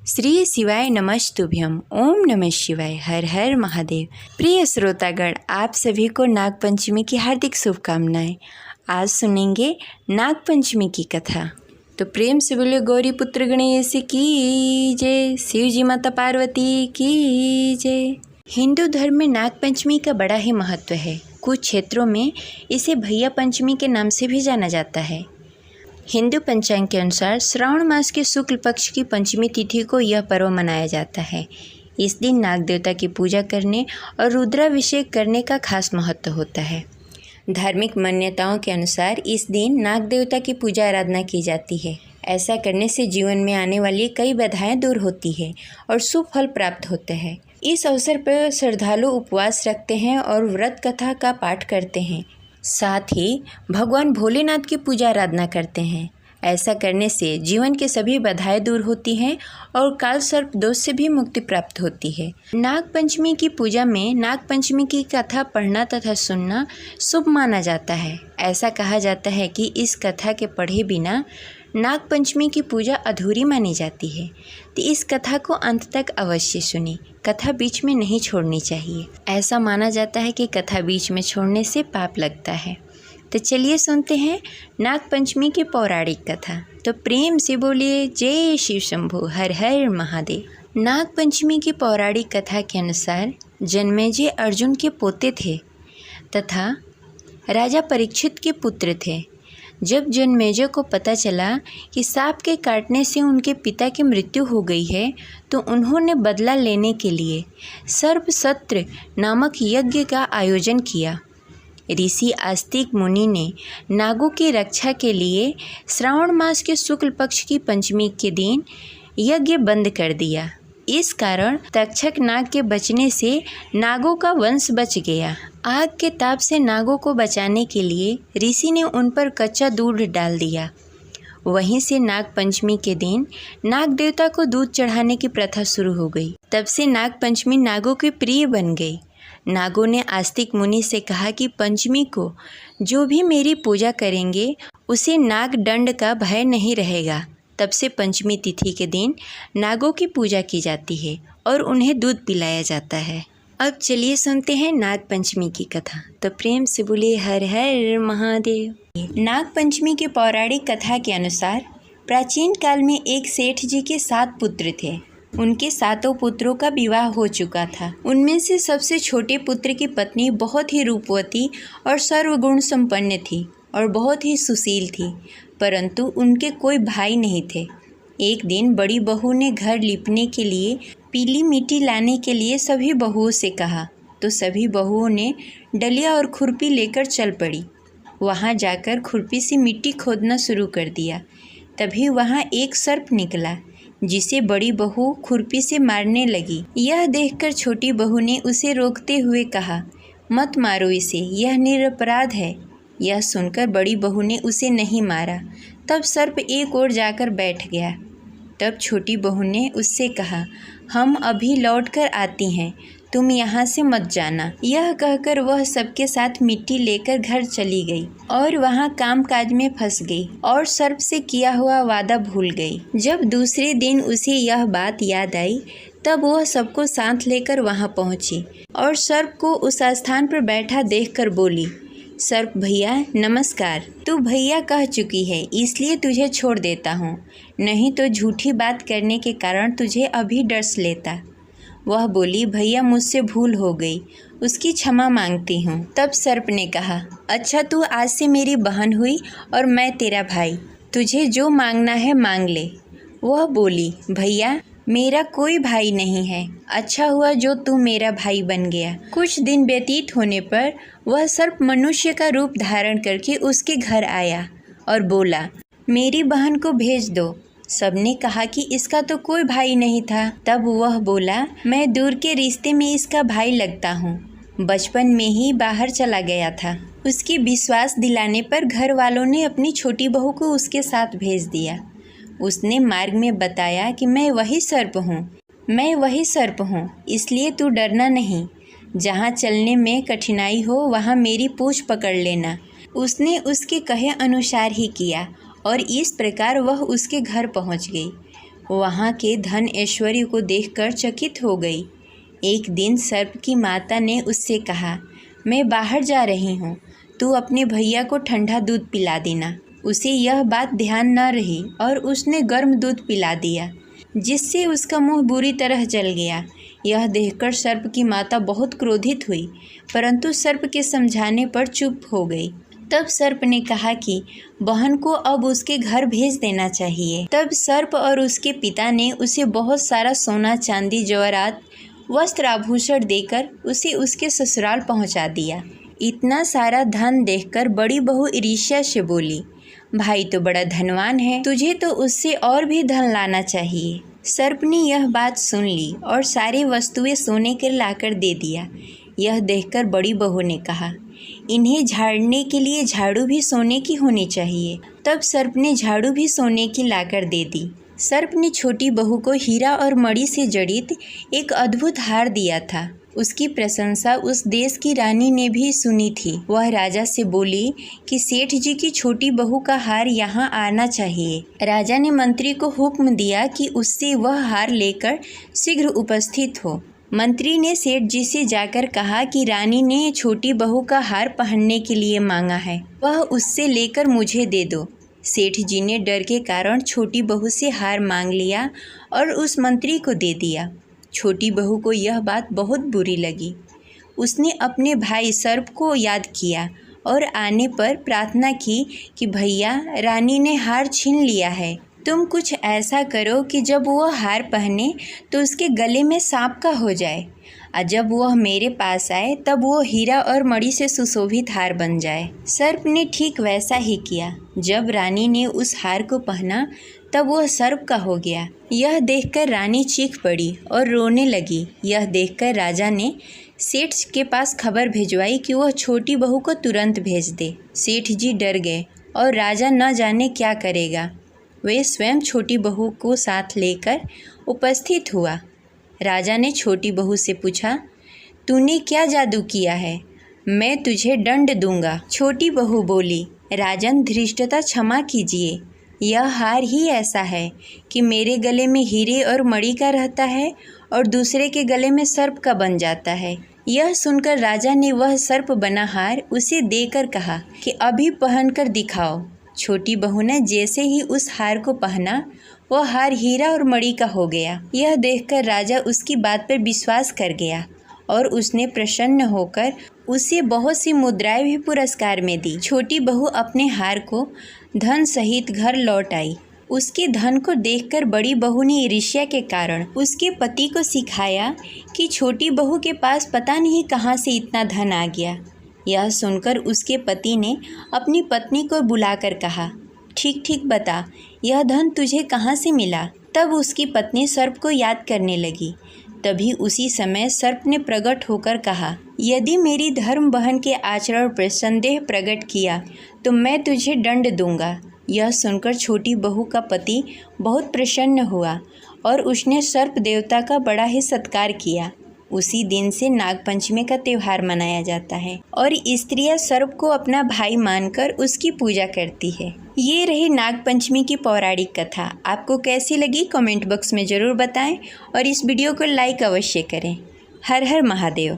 श्री शिवाय नमस्तुभ्यम। ओम नमः शिवाय। हर हर महादेव। प्रिय श्रोतागण, आप सभी को नागपंचमी की हार्दिक शुभकामनाएं। आज सुनेंगे नागपंचमी की कथा। तो प्रेम से बोले गौरी पुत्र गणेश की जय, शिव जी माता पार्वती की जय। हिंदू धर्म में नागपंचमी का बड़ा ही महत्व है। कुछ क्षेत्रों में इसे भैया पंचमी के नाम से भी जाना जाता है। हिंदू पंचांग के अनुसार श्रावण मास के शुक्ल पक्ष की पंचमी तिथि को यह पर्व मनाया जाता है। इस दिन नाग देवता की पूजा करने और रुद्राभिषेक करने का खास महत्व होता है। धार्मिक मान्यताओं के अनुसार इस दिन नाग देवता की पूजा आराधना की जाती है। ऐसा करने से जीवन में आने वाली कई बाधाएं दूर होती है और शुभ फल प्राप्त होते हैं। इस अवसर पर श्रद्धालु उपवास रखते हैं और व्रत कथा का पाठ करते हैं। साथ ही भगवान भोलेनाथ की पूजा आराधना करते हैं। ऐसा करने से जीवन के सभी बाधाएं दूर होती हैं और काल सर्प दोष से भी मुक्ति प्राप्त होती है। नाग पंचमी की पूजा में नाग पंचमी की कथा पढ़ना तथा सुनना शुभ माना जाता है। ऐसा कहा जाता है कि इस कथा के पढ़े बिना नाग पंचमी की पूजा अधूरी मानी जाती है। तो इस कथा को अंत तक अवश्य सुनी। कथा बीच में नहीं छोड़नी चाहिए। ऐसा माना जाता है कि कथा बीच में छोड़ने से पाप लगता है। तो चलिए सुनते हैं नाग पंचमी की पौराणिक कथा। तो प्रेम से बोलिए जय शिव शंभु, हर हर महादेव। नाग पंचमी की पौराणिक कथा के अनुसार जन्मेजय अर्जुन के पोते थे तथा राजा परीक्षित के पुत्र थे। जब जन्मेजय को पता चला कि सांप के काटने से उनके पिता की मृत्यु हो गई है, तो उन्होंने बदला लेने के लिए सर्पसत्र नामक यज्ञ का आयोजन किया। ऋषि आस्तिक मुनि ने नागों की रक्षा के लिए श्रावण मास के शुक्ल पक्ष की पंचमी के दिन यज्ञ बंद कर दिया। इस कारण तक्षक नाग के बचने से नागों का वंश बच गया। आग के ताप से नागों को बचाने के लिए ऋषि ने उन पर कच्चा दूध डाल दिया। वहीं से नाग पंचमी के दिन नाग देवता को दूध चढ़ाने की प्रथा शुरू हो गई। तब से नाग पंचमी नागों के प्रिय बन गई। नागों ने आस्तिक मुनि से कहा कि पंचमी को जो भी मेरी पूजा करेंगे उसे नाग दंड का भय नहीं रहेगा। तब से पंचमी तिथि के दिन नागों की पूजा की जाती है और उन्हें दूध पिलाया जाता है। अब चलिए सुनते हैं नाग पंचमी की कथा। तो प्रेम से बोलिए हर हर महादेव। नाग पंचमी की पौराणिक कथा के अनुसार प्राचीन काल में एक सेठ जी के 7 पुत्र थे। उनके 7 पुत्रों का विवाह हो चुका था। उनमें से सबसे छोटे पुत्र की पत्नी बहुत ही रूपवती और सर्वगुण संपन्न थी और बहुत ही सुशील थी, परंतु उनके कोई भाई नहीं थे। एक दिन बड़ी बहू ने घर लीपने के लिए पीली मिट्टी लाने के लिए सभी बहुओं से कहा, तो सभी बहुओं ने डलिया और खुरपी लेकर चल पड़ी। वहां जाकर खुरपी से मिट्टी खोदना शुरू कर दिया। तभी वहां एक सर्प निकला, जिसे बड़ी बहू खुरपी से मारने लगी। यह देखकर छोटी बहू ने उसे रोकते हुए कहा, मत मारो इसे, यह निरपराध है। यह सुनकर बड़ी बहू ने उसे नहीं मारा। तब सर्प एक ओर जाकर बैठ गया। तब छोटी बहू ने उससे कहा, हम अभी लौट कर आती हैं, तुम यहाँ से मत जाना। यह कहकर वह सबके साथ मिट्टी लेकर घर चली गई और वहाँ काम काज में फंस गई और सर्प से किया हुआ वादा भूल गई। जब दूसरे दिन उसे यह बात याद आई, तब वह सबको साथ लेकर वहाँ पहुँची और सर्प को उस स्थान पर बैठा देखकर बोली, सर्प भैया नमस्कार। तू भैया कह चुकी है, इसलिए तुझे छोड़ देता हूँ, नहीं तो झूठी बात करने के कारण तुझे अभी डस लेता। वह बोली, भैया मुझसे भूल हो गई, उसकी क्षमा मांगती हूँ। तब सर्प ने कहा, अच्छा तू आज से मेरी बहन हुई और मैं तेरा भाई, तुझे जो मांगना है मांग ले। वह बोली, भैया मेरा कोई भाई नहीं है, अच्छा हुआ जो तू मेरा भाई बन गया। कुछ दिन व्यतीत होने पर वह सर्प मनुष्य का रूप धारण करके उसके घर आया और बोला, मेरी बहन को भेज दो। सबने कहा कि इसका तो कोई भाई नहीं था। तब वह बोला, मैं दूर के रिश्ते में इसका भाई लगता हूँ, बचपन में ही बाहर चला गया था। उसकी विश्वास दिलाने पर घर वालों ने अपनी छोटी बहू को उसके साथ भेज दिया। उसने मार्ग में बताया कि मैं वही सर्प हूँ, इसलिए तू डरना नहीं। जहाँ चलने में कठिनाई हो वहाँ मेरी पूँछ पकड़ लेना। उसने उसके कहे अनुसार ही किया और इस प्रकार वह उसके घर पहुँच गई। वहाँ के धन ऐश्वर्य को देखकर चकित हो गई। एक दिन सर्प की माता ने उससे कहा, मैं बाहर जा रही हूँ, तू अपने भैया को ठंडा दूध पिला देना। उसे यह बात ध्यान न रही और उसने गर्म दूध पिला दिया, जिससे उसका मुंह बुरी तरह जल गया। यह देखकर सर्प की माता बहुत क्रोधित हुई, परंतु सर्प के समझाने पर चुप हो गई। तब सर्प ने कहा कि बहन को अब उसके घर भेज देना चाहिए। तब सर्प और उसके पिता ने उसे बहुत सारा सोना, चांदी, जवाहरात, वस्त्र, आभूषण देकर उसे उसके ससुराल पहुंचा दिया। इतना सारा धन देखकर बड़ी बहू ईर्ष्या से बोली, भाई तो बड़ा धनवान है, तुझे तो उससे और भी धन लाना चाहिए। सर्प ने यह बात सुन ली और सारी वस्तुएं सोने के लाकर दे दिया। यह देखकर बड़ी बहू ने कहा, इन्हें झाड़ने के लिए झाड़ू भी सोने की होनी चाहिए। तब सर्प ने झाड़ू भी सोने की लाकर दे दी। सर्प ने छोटी बहू को हीरा और मणि से जड़ित एक अद्भुत हार दिया था। उसकी प्रशंसा उस देश की रानी ने भी सुनी थी। वह राजा से बोली कि सेठ जी की छोटी बहू का हार यहाँ आना चाहिए। राजा ने मंत्री को हुक्म दिया कि उससे वह हार लेकर शीघ्र उपस्थित हो। मंत्री ने सेठ जी से जाकर कहा कि रानी ने छोटी बहू का हार पहनने के लिए मांगा है, वह उससे लेकर मुझे दे दो। सेठ जी ने डर के कारण छोटी बहू से हार मांग लिया और उस मंत्री को दे दिया। छोटी बहू को यह बात बहुत बुरी लगी। उसने अपने भाई सर्प को याद किया और आने पर प्रार्थना की कि भैया, रानी ने हार छीन लिया है, तुम कुछ ऐसा करो कि जब वह हार पहने तो उसके गले में सांप का हो जाए, और जब वह मेरे पास आए तब वो हीरा और मणि से सुशोभित हार बन जाए। सर्प ने ठीक वैसा ही किया। जब रानी ने उस हार को पहना तब वह सर्प का हो गया। यह देखकर रानी चीख पड़ी और रोने लगी। यह देखकर राजा ने सेठ के पास खबर भिजवाई कि वह छोटी बहू को तुरंत भेज दे। सेठ जी डर गए और राजा न जाने क्या करेगा। वे स्वयं छोटी बहू को साथ लेकर उपस्थित हुआ। राजा ने छोटी बहू से पूछा, तूने क्या जादू किया है? मैं तुझे दंड दूंगा। छोटी बहू बोली, राजन धृष्टता क्षमा कीजिए, यह हार ही ऐसा है कि मेरे गले में हीरे और मणि का रहता है और दूसरे के गले में सर्प का बन जाता है। यह सुनकर राजा ने वह सर्प बना हार उसे देकर कहा कि अभी पहनकर दिखाओ। छोटी बहू ने जैसे ही उस हार को पहना, वह हार हीरा और मणि का हो गया। यह देखकर राजा उसकी बात पर विश्वास कर गया और उसने प्रसन्न होकर उसे बहुत सी मुद्राएं भी पुरस्कार में दी। छोटी बहू अपने हार को धन सहित घर लौट आई। उसके धन को देखकर बड़ी बहू ने ईर्ष्या के कारण उसके पति को सिखाया कि छोटी बहू के पास पता नहीं कहाँ से इतना धन आ गया। यह सुनकर उसके पति ने अपनी पत्नी को बुलाकर कहा, ठीक ठीक बता, यह धन तुझे कहाँ से मिला? तब उसकी पत्नी सर्प को याद करने लगी। तभी उसी समय सर्प ने प्रकट होकर कहा, यदि मेरी धर्म बहन के आचरण पर संदेह प्रकट किया तो मैं तुझे दंड दूंगा। यह सुनकर छोटी बहू का पति बहुत प्रसन्न हुआ और उसने सर्प देवता का बड़ा ही सत्कार किया। उसी दिन से नागपंचमी का त्यौहार मनाया जाता है और स्त्रियां सर्प को अपना भाई मानकर उसकी पूजा करती है। ये रही नागपंचमी की पौराणिक कथा। आपको कैसी लगी कमेंट बॉक्स में ज़रूर बताएं और इस वीडियो को लाइक अवश्य करें। हर हर महादेव।